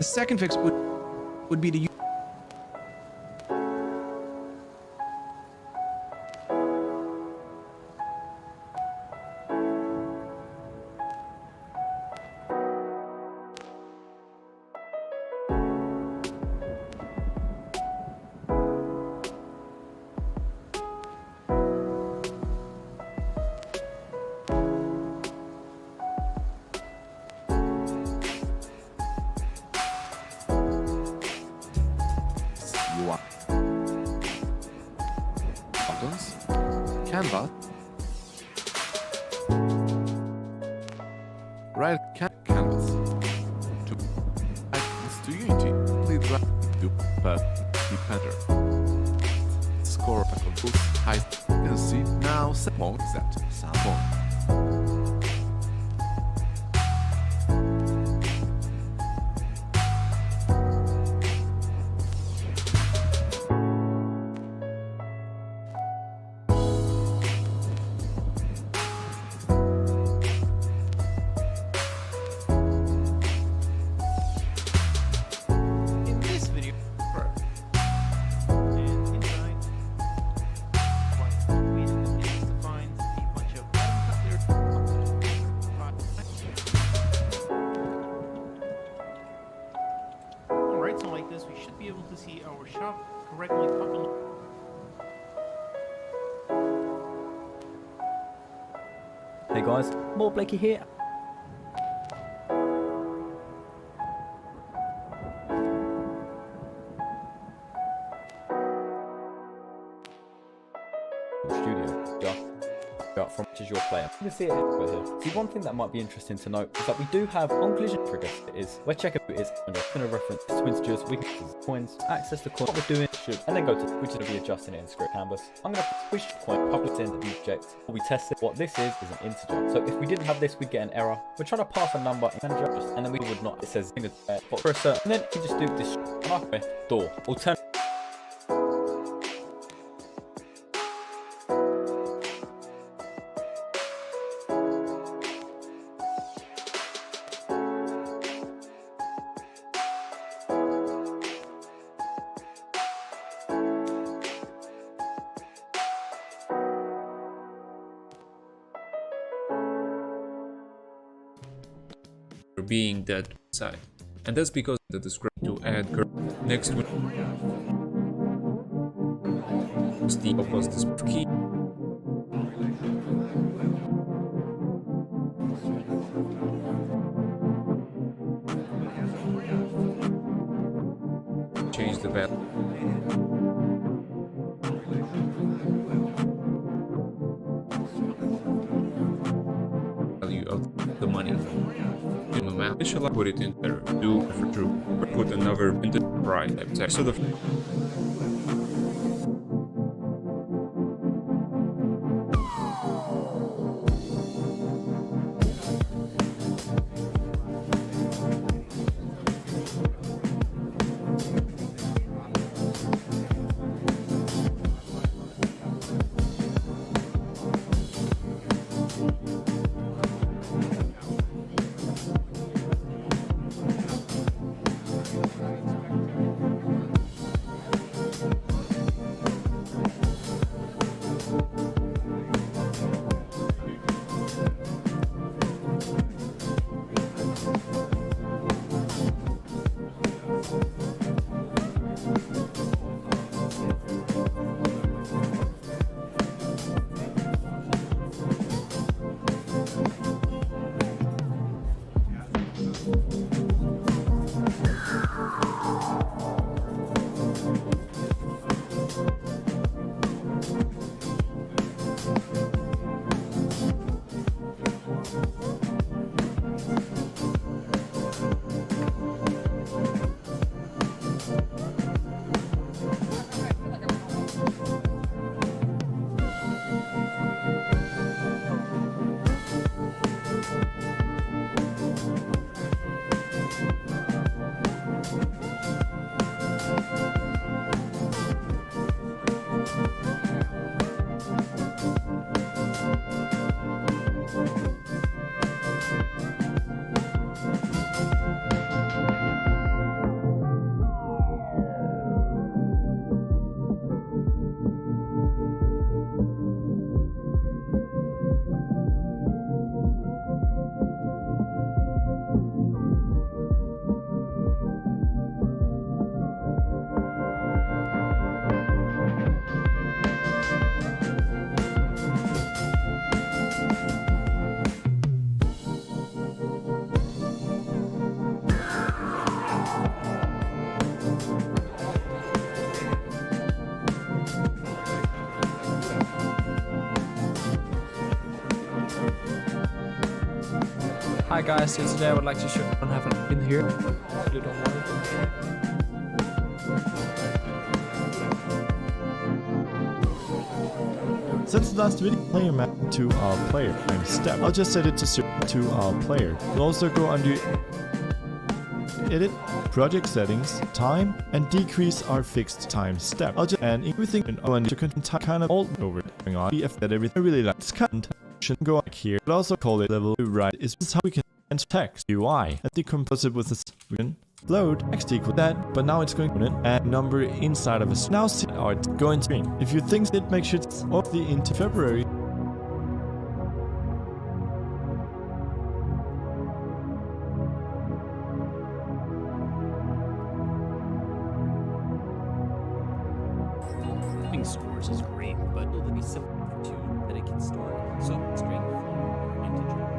The second fix would be to use buttons, canvas, right canvas, to icons to Unity, complete right to depender, score boost high frequency, now set sound. We should be able to see our shop correctly populated. Hey guys, more Blakey here. Studio, yeah. From which is your player. You can see it right here. See, one thing that might be interesting to note is that we do have on collision trigger is where checker is under going to reference twins just we can use coins, access the coin, what we're doing should, and then go to which is going to be adjusting it in script canvas. I'm going to push the coin, public in the object. We test it. What this is an integer. So if we didn't have this, we'd get an error. We're trying to pass a number in manager, and then we would not. It says for a certain, and then you just do this door. Alternative. being that side, and that's because the description to add next with the opposite key. Change the value. Of the money. In the map, I shall put it in there. Do for true. Or put another in the right text. So the Alright guys, so today I would like to show you how to have an in here. If you don't mind. Since the last video, player map to our player time step. I'll just set it to our player. We'll also go under edit, project settings, time, and decrease our fixed time step. I'll just and everything in on to kind of all over going on. If that everything I really like this content should go back here. But also call it level right is how we can enter text UI and decompose it with this. We can load text equal that, but now it's going to add number inside of us. Now see how it's going to screen. If you think it makes it off the into February. Having scores is great, but will it be simple too that it can store so string float or integer?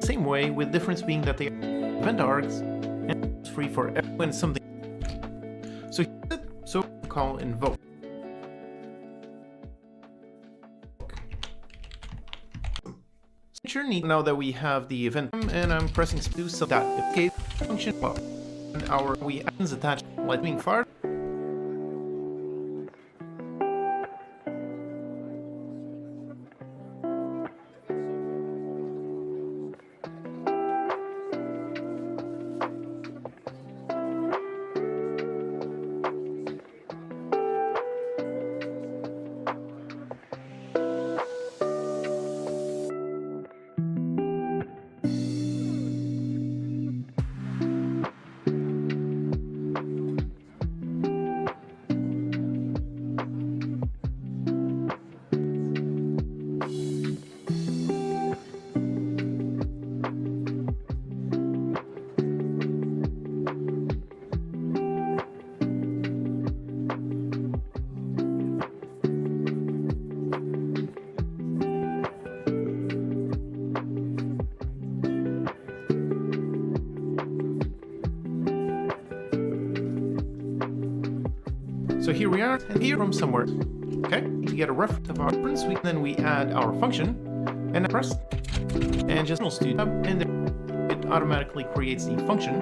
same way, with difference being that they are event args and it's free for everyone something. So we call invoke. Sure need now that we have the event and I'm pressing do so that if case function well and our we actions attached like being fired. So here we are, and here from somewhere. Okay, to get a reference of our reference, then we add our function, and press, and just do tab, and then it automatically creates the function.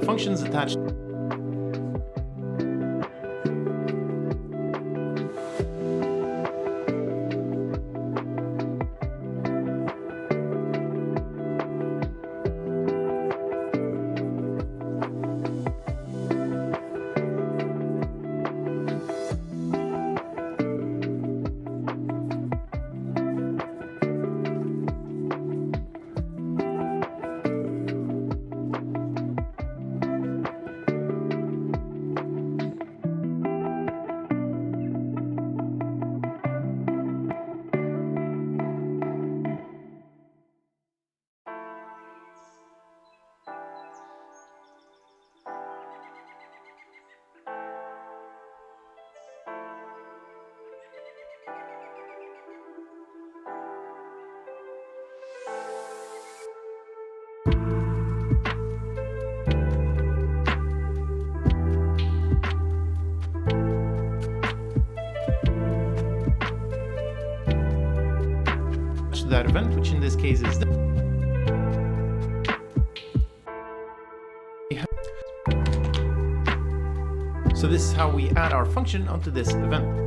Functions attached. That event, which in this case is so this is how we add our function onto this event.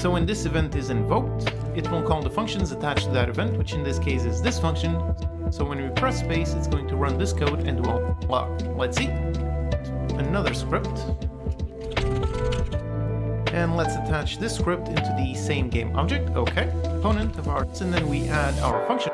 So when this event is invoked, it will call the functions attached to that event, which in this case is this function. So when we press space, it's going to run this code and do all blah. Let's see. Another script. And let's attach this script into the same game object. Okay. Component of ours, and then we add our function.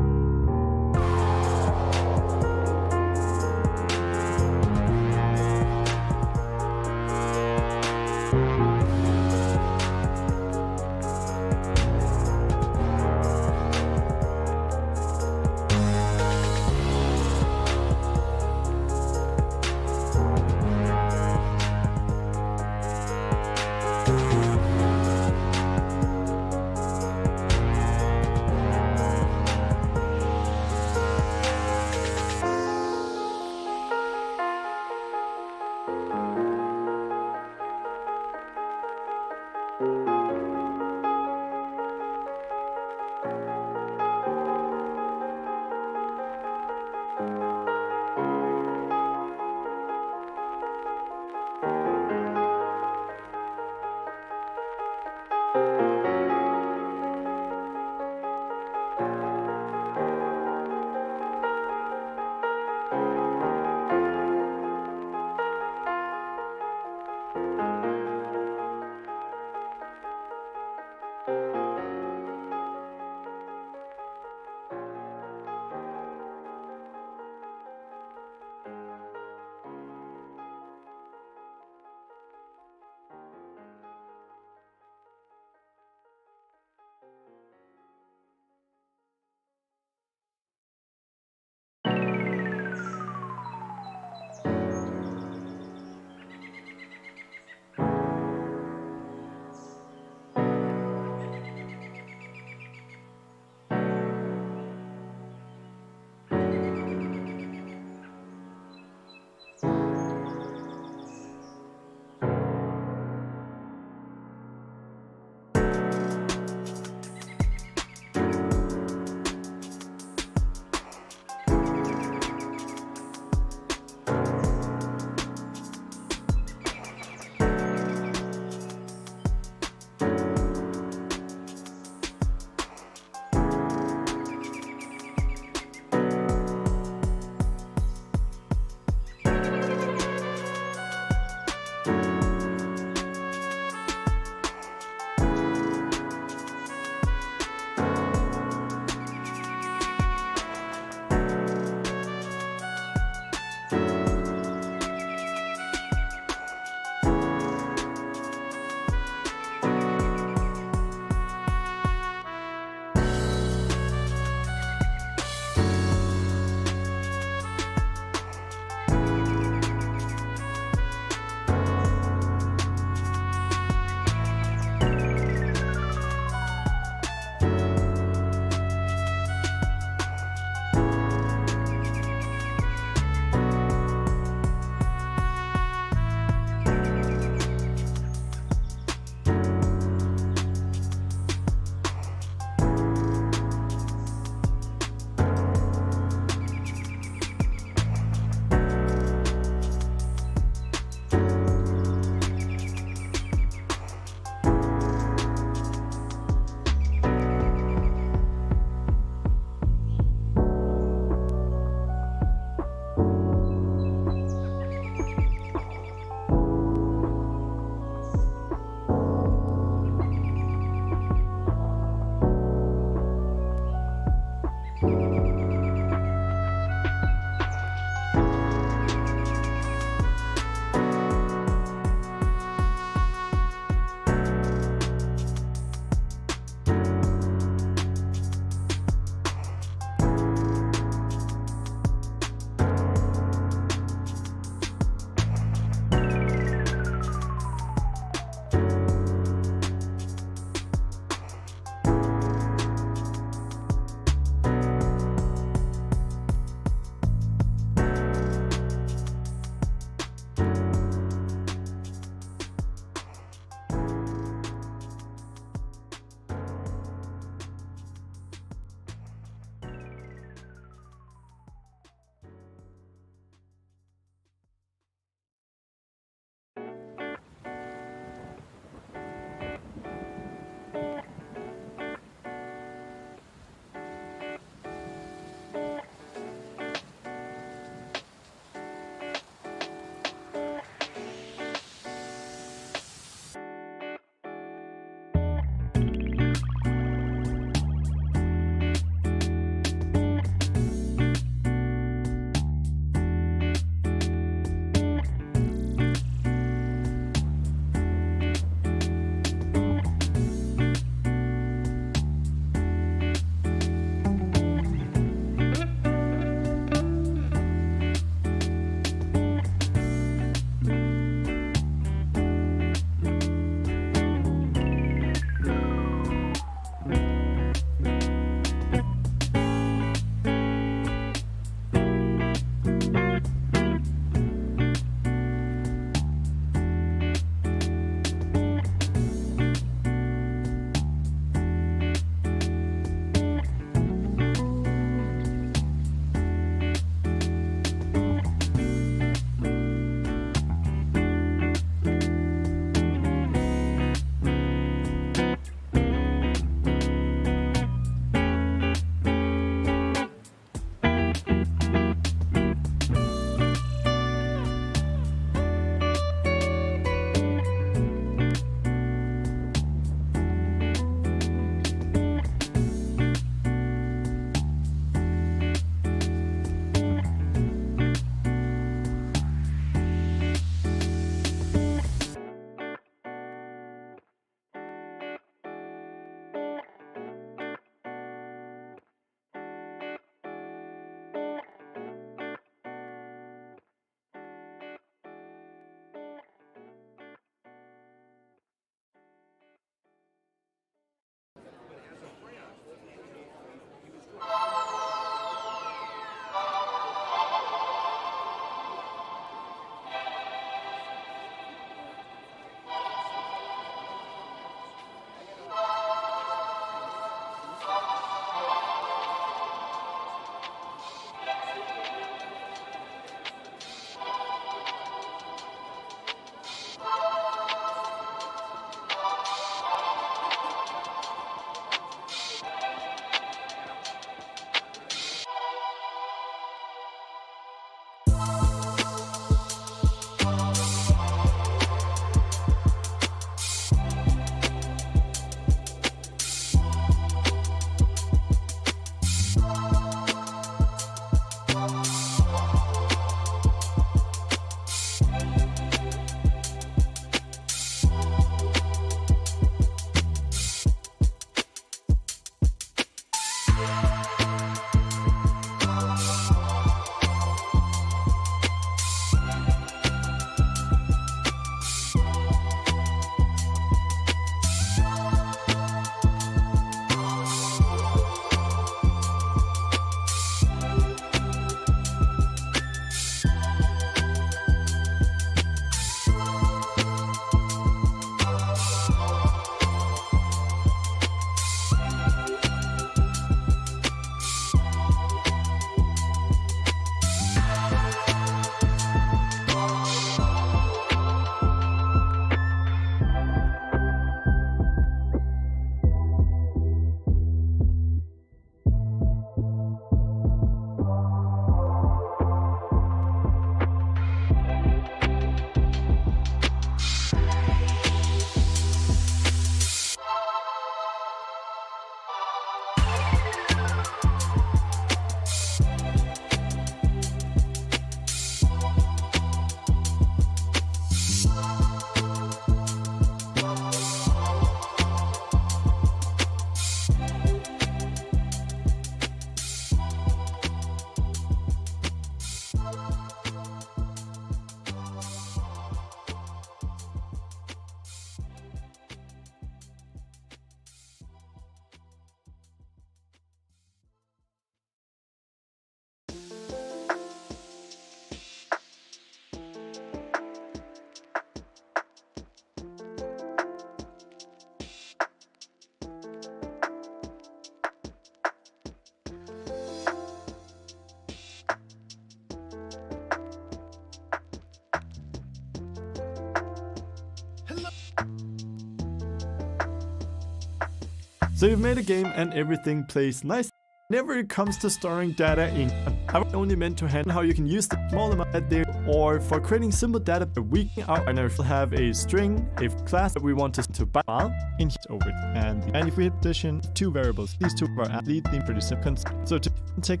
So you've made a game and everything plays nice. Whenever it comes to storing data in, I only meant to handle how you can use the small amount there, or for creating simple data per week. Our will have a string, a class that we want to file in over, and if we hit position, two variables. These two are lead theme pretty simple. So to take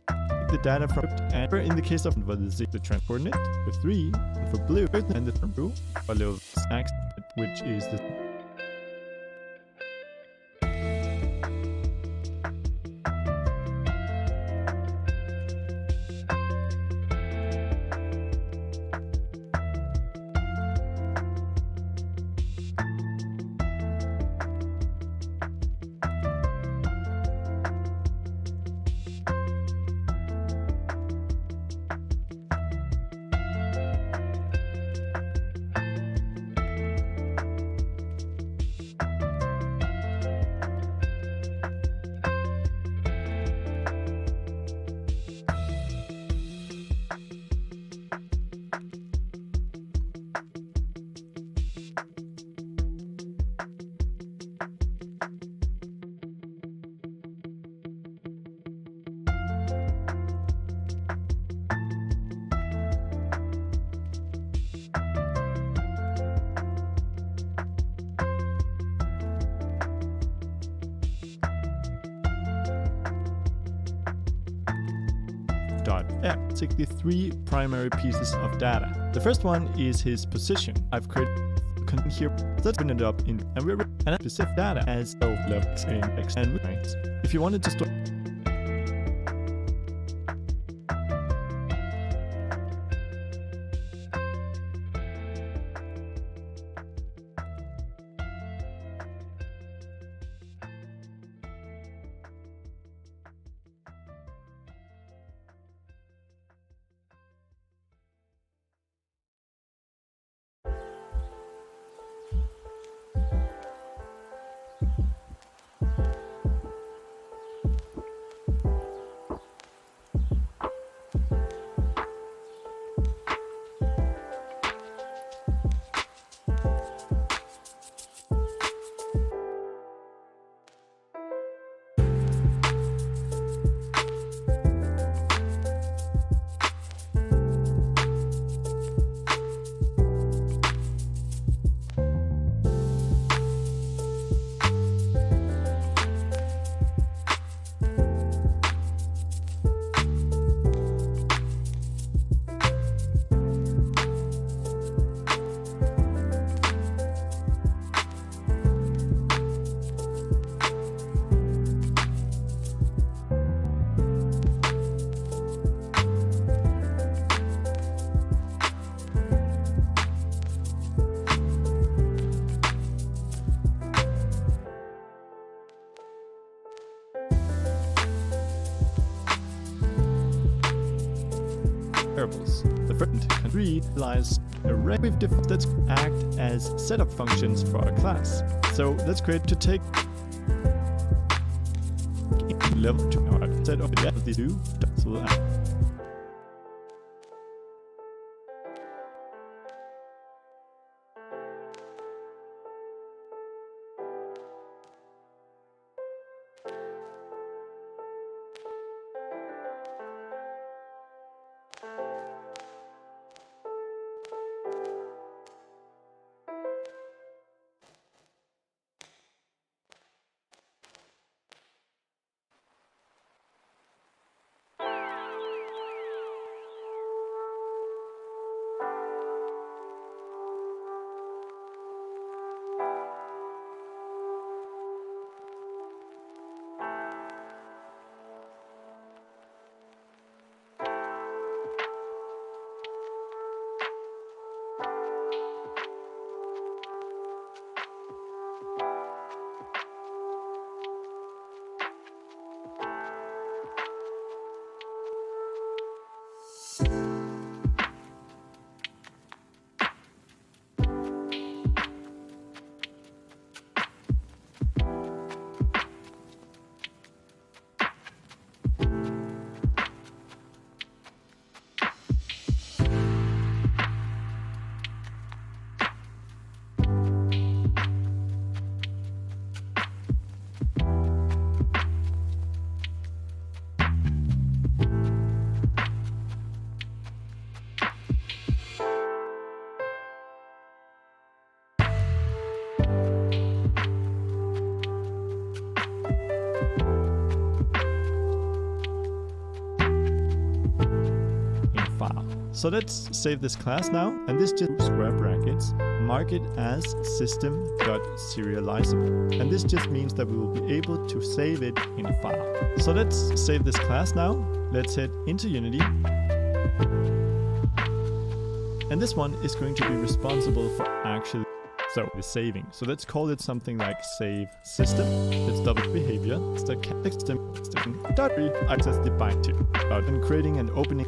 the data from it, and in the case of the trend coordinate, the 3 for blue, and the blue, a little x, which is the .f. Take the 3 primary pieces of data. The first one is his position. I've created here. Let's open it up in and specific data as levels in x and points. If you wanted to store variables. The first and 3 lies array with different that act as setup functions for a class. So let's create to take level 2 our set of these two. So we'll add So let's save this class now, and this just square brackets, mark it as system.serializable. And this just means that we will be able to save it in a file. So let's save this class now. Let's head into Unity. And this one is going to be responsible for actually the saving. So let's call it something like save system. Let's double behavior. It's the system.read access the bind to. And creating and opening.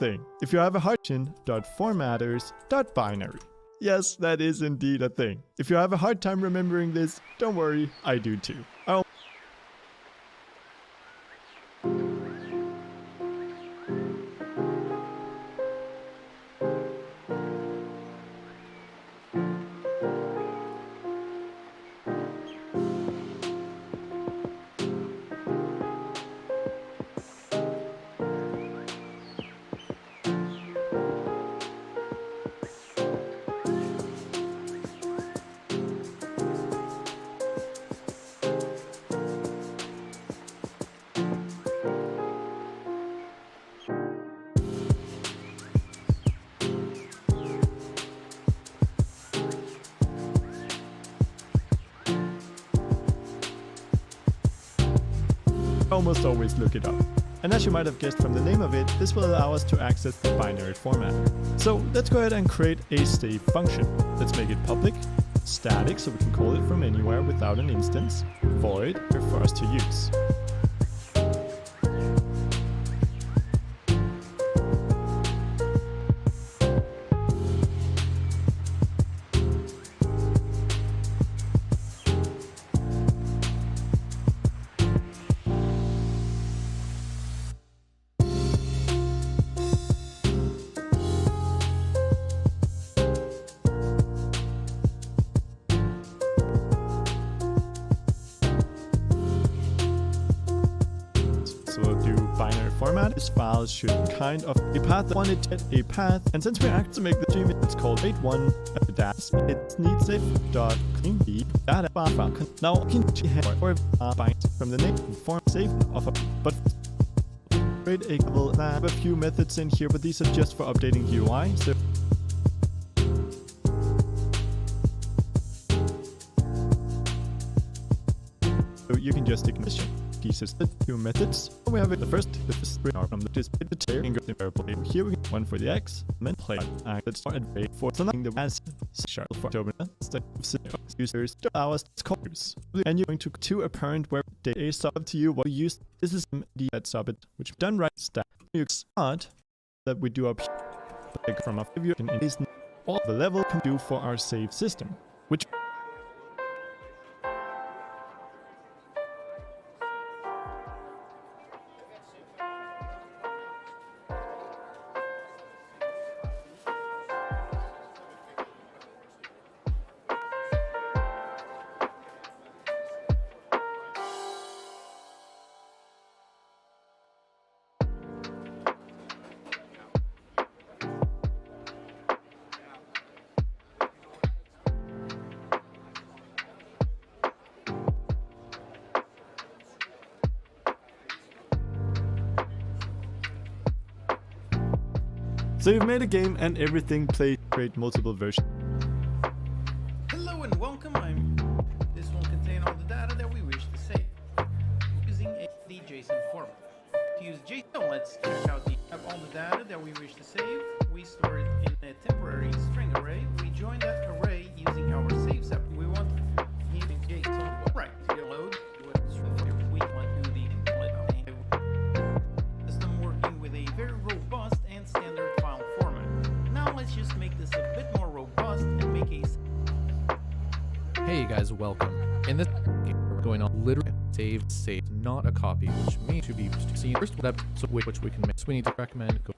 Thing. If you have a hard.formatters.binary. Yes, that is indeed a thing. If you have a hard time remembering this, don't worry, I do too. Almost always look it up. And as you might have guessed from the name of it, this will allow us to access the binary format. So let's go ahead and create a save function. Let's make it public, static so we can call it from anywhere without an instance, void for us to use. Format is files should kind of a path wanted to get a path, and since we act to make the 2 minutes called wait1 dash it needs a dot clean the data file. Now can or bind from the name form save of a but create a couple have a few methods in here, but these are just for updating UI. So you can just ignore pieces the 2 methods. We have it the first from the display the tail and variable. Here we get one for the x and then play let's start at rate for something that has sharp for users to allow us to call use. And you're going to a parent where data is sub to you what you use. This is the that sub it which we've done right stack. You start that we do up here like from a view and it is all the level can do for our save system, which so you've made a game and everything played create multiple versions. Hello and welcome. This will contain all the data that we wish to save using the JSON format. To use JSON, let's check out all the data that we wish to save. We store it in a temporary string array. We join that array using our save set. We want here in JSON. Right, to load we want to do the system working with a very welcome. In this game, we're going on literally save, not a copy, which means to be seen first step, so which we can make. So we need to recommend go.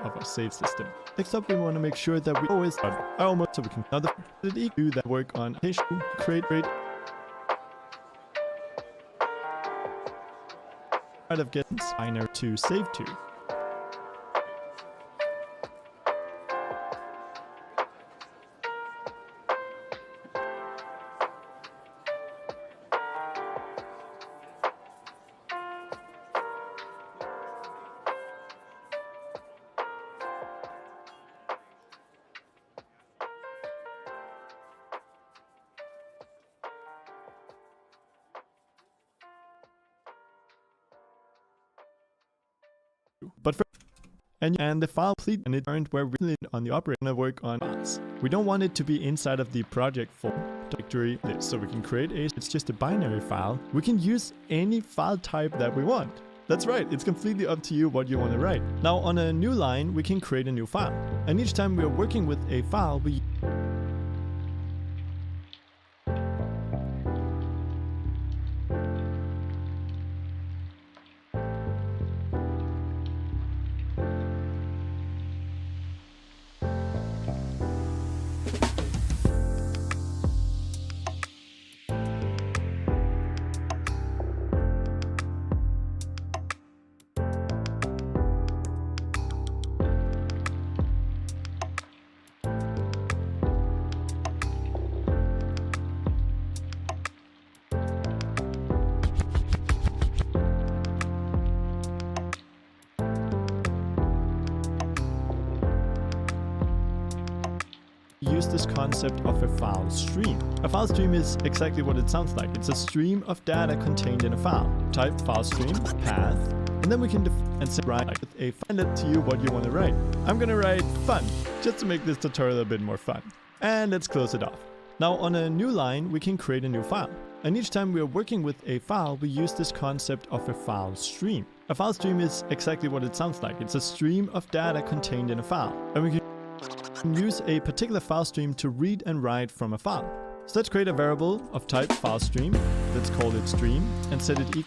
Of our save system. Next up, we want to make sure that we always start almost so we can now do that work on tissue, create out of getting signer to save to. But for and the file complete and it turned where we did on the operator to work on files. We don't want it to be inside of the project folder directory, so we can create it's just a binary file. We can use any file type that we want. That's right, it's completely up to you what you want to write. Now on a new line, we can create a new file. And each time we are working with a file, we use this concept of a file stream. A file stream is exactly what it sounds like. It's a stream of data contained in a file. Type file stream, path, and then we can write with a find it to you what you want to write. I'm gonna write fun, just to make this tutorial a bit more fun. And let's close it off. Now on a new line, we can create a new file. And each time we are working with a file, we use this concept of a file stream. A file stream is exactly what it sounds like. It's a stream of data contained in a file. And we can use a particular file stream to read and write from a file. So let's create a variable of type file stream. Let's call it stream and set it equal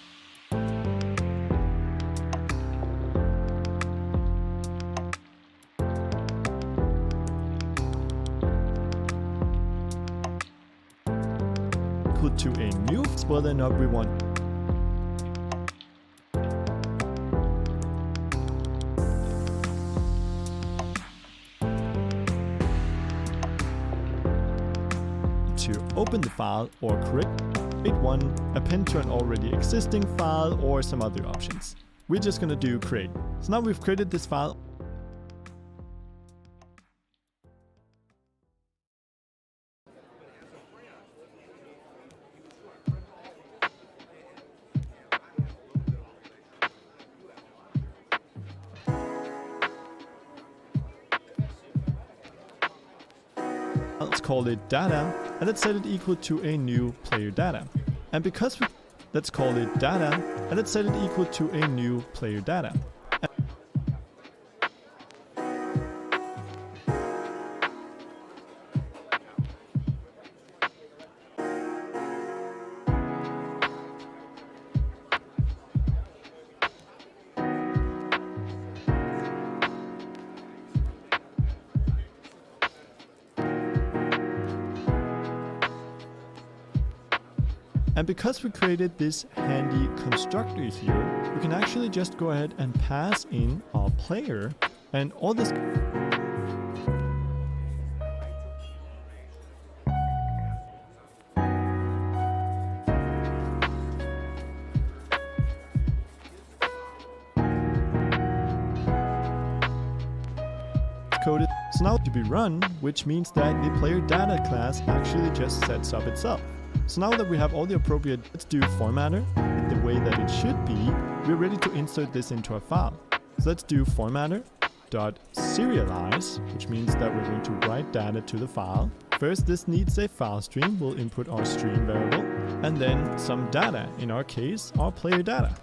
to a new, whether or not we want to open the file or create one, append to an already existing file, or some other options. We're just going to do create. So now we've created this file. Let's call it data, and let's set it equal to a new player data. And because let's call it data, and let's set it equal to a new player data. And because we created this handy constructor here, we can actually just go ahead and pass in our player and all this code So now to be run, which means that the player data class actually just sets up itself. So now that we have all the appropriate, let's do formatter the way that it should be, we're ready to insert this into a file. So let's do formatter.serialize, which means that we're going to write data to the file. First, this needs a file stream. We'll input our stream variable, and then some data, in our case, our player data.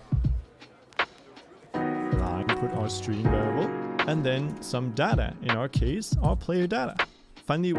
Input our stream variable, and then some data, in our case, our player data. Finally,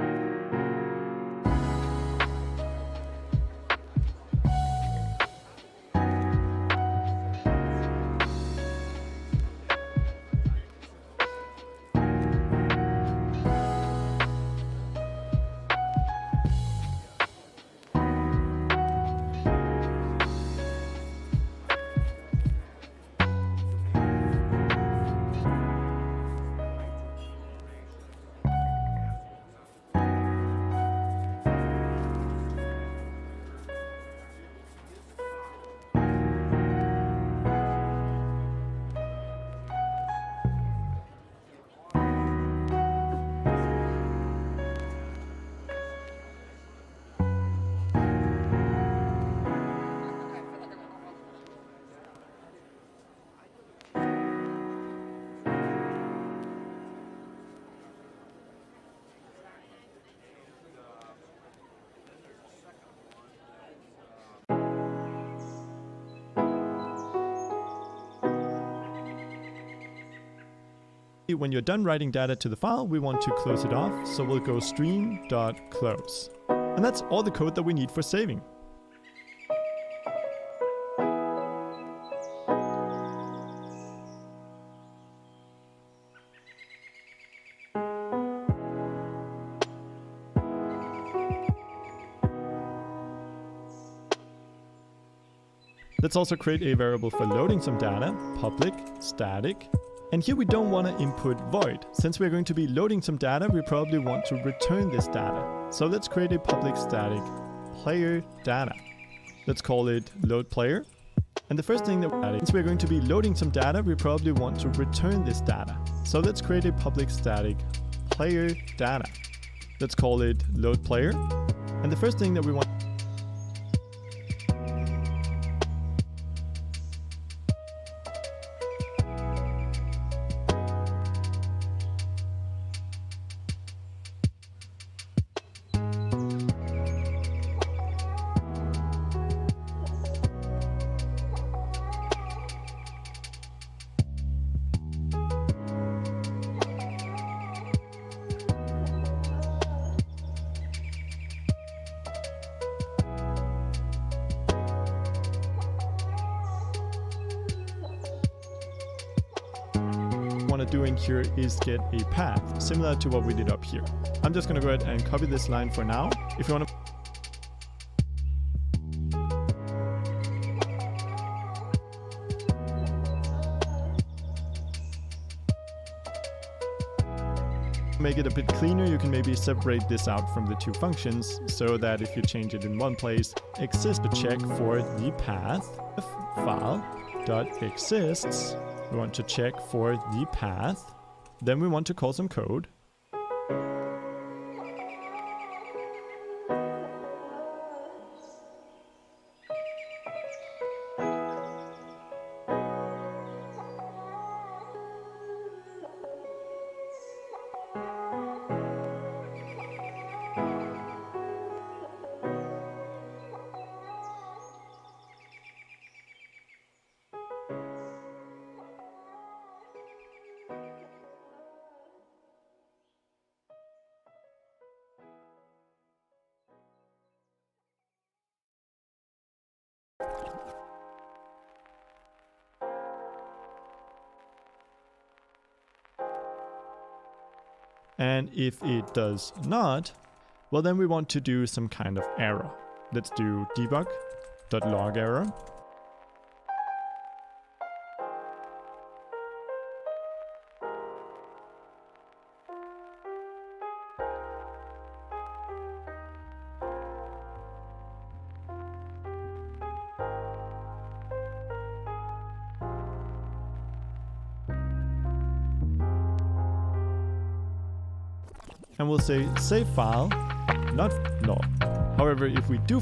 when you're done writing data to the file, we want to close it off, so we'll go stream.close. And that's all the code that we need for saving. Let's also create a variable for loading some data, public static. And here we don't want to input void. Since we're going to be loading some data, we probably want to return this data. So let's create a public static player data. Let's call it load player. And the first thing that since we're going to be loading some data, we probably want to return this data. So let's create a public static player data. Let's call it load player. And the first thing that we want to do in here is get a path, similar to what we did up here. I'm just going to go ahead and copy this line for now. If you want to make it a bit cleaner, you can maybe separate this out from the two functions so that if you change it in one place, exists to check for the path file.exists. We want to check for the path. Then we want to call some code. And if it does not, well, then we want to do some kind of error. Let's do debug.log error. and we'll say save file, not log. However, if we do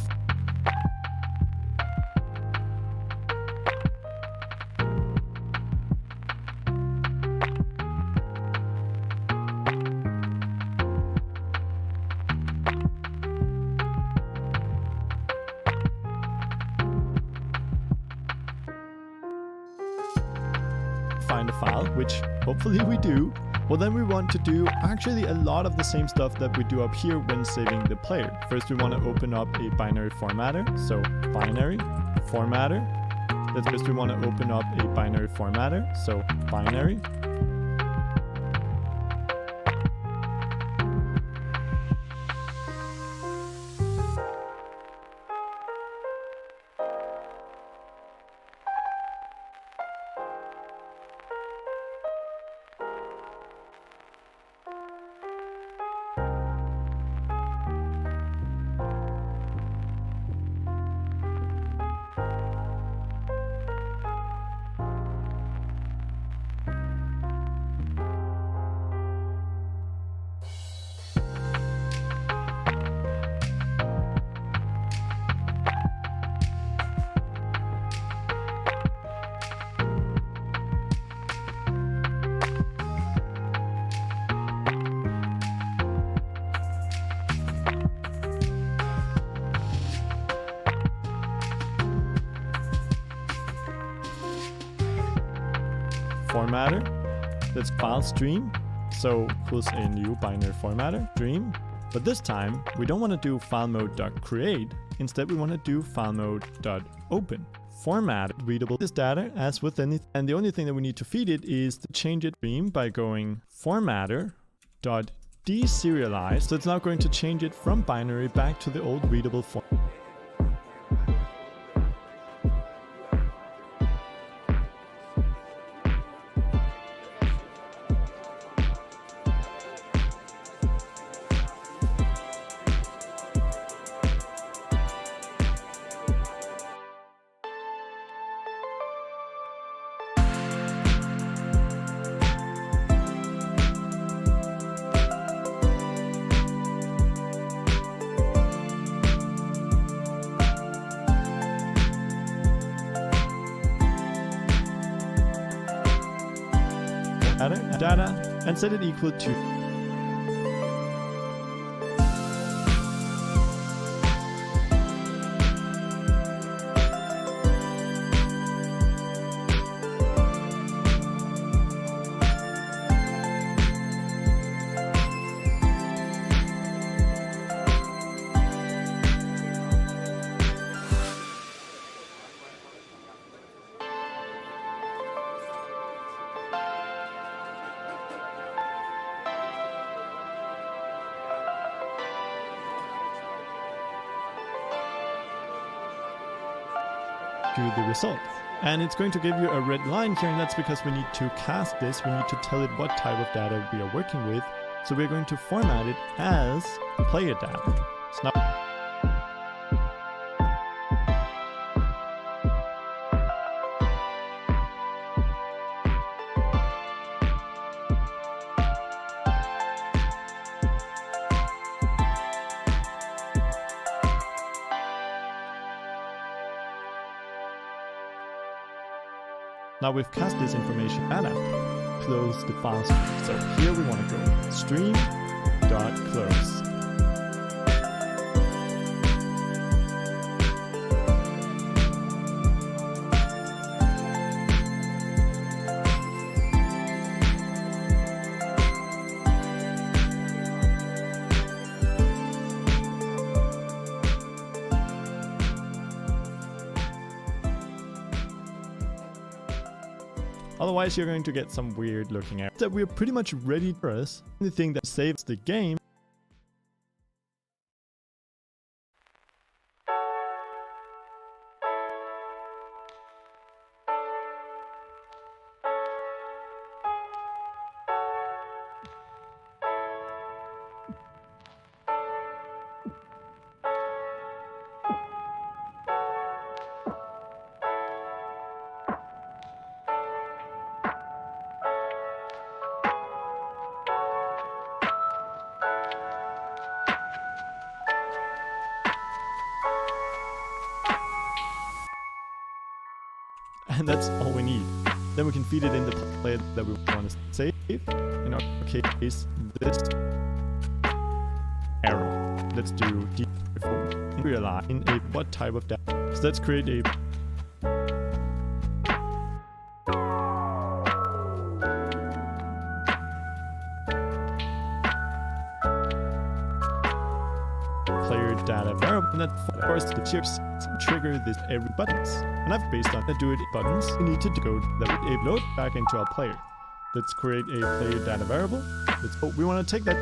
find a file, which hopefully we do, well then we want to do actually a lot of the same stuff that we do up here when saving the player. First we want to open up a binary formatter, so binary formatter. Then first we want to open up a binary formatter, so binary. Formatter, that's file stream, so equals a new binary formatter, stream. But this time, we don't want to do file mode.create, instead we want to do file mode.open. Format readable this data as with anything, and the only thing that we need to feed it is to change it stream by going formatter.deserialize, so it's now going to change it from binary back to the old readable form. Data and set it equal to the result. And it's going to give you a red line here, and that's because we need to cast this. We need to tell it what type of data we are working with. So we're going to format it as player data. So now Now we've cast this information data. Close the file. So here we want to go stream.close. Otherwise, you're going to get some weird looking errors. That we're pretty much ready for us. The thing that saves the game And that's all we need. Then we can feed it in the player that we want to save. In our case, this arrow. Let's do default. Realign a what type of data. So let's create a player data variable, and that forces the chips trigger this every buttons. And I've based on that do it buttons. We need to code that we load back into our player. Let's create a player data variable. We want to take that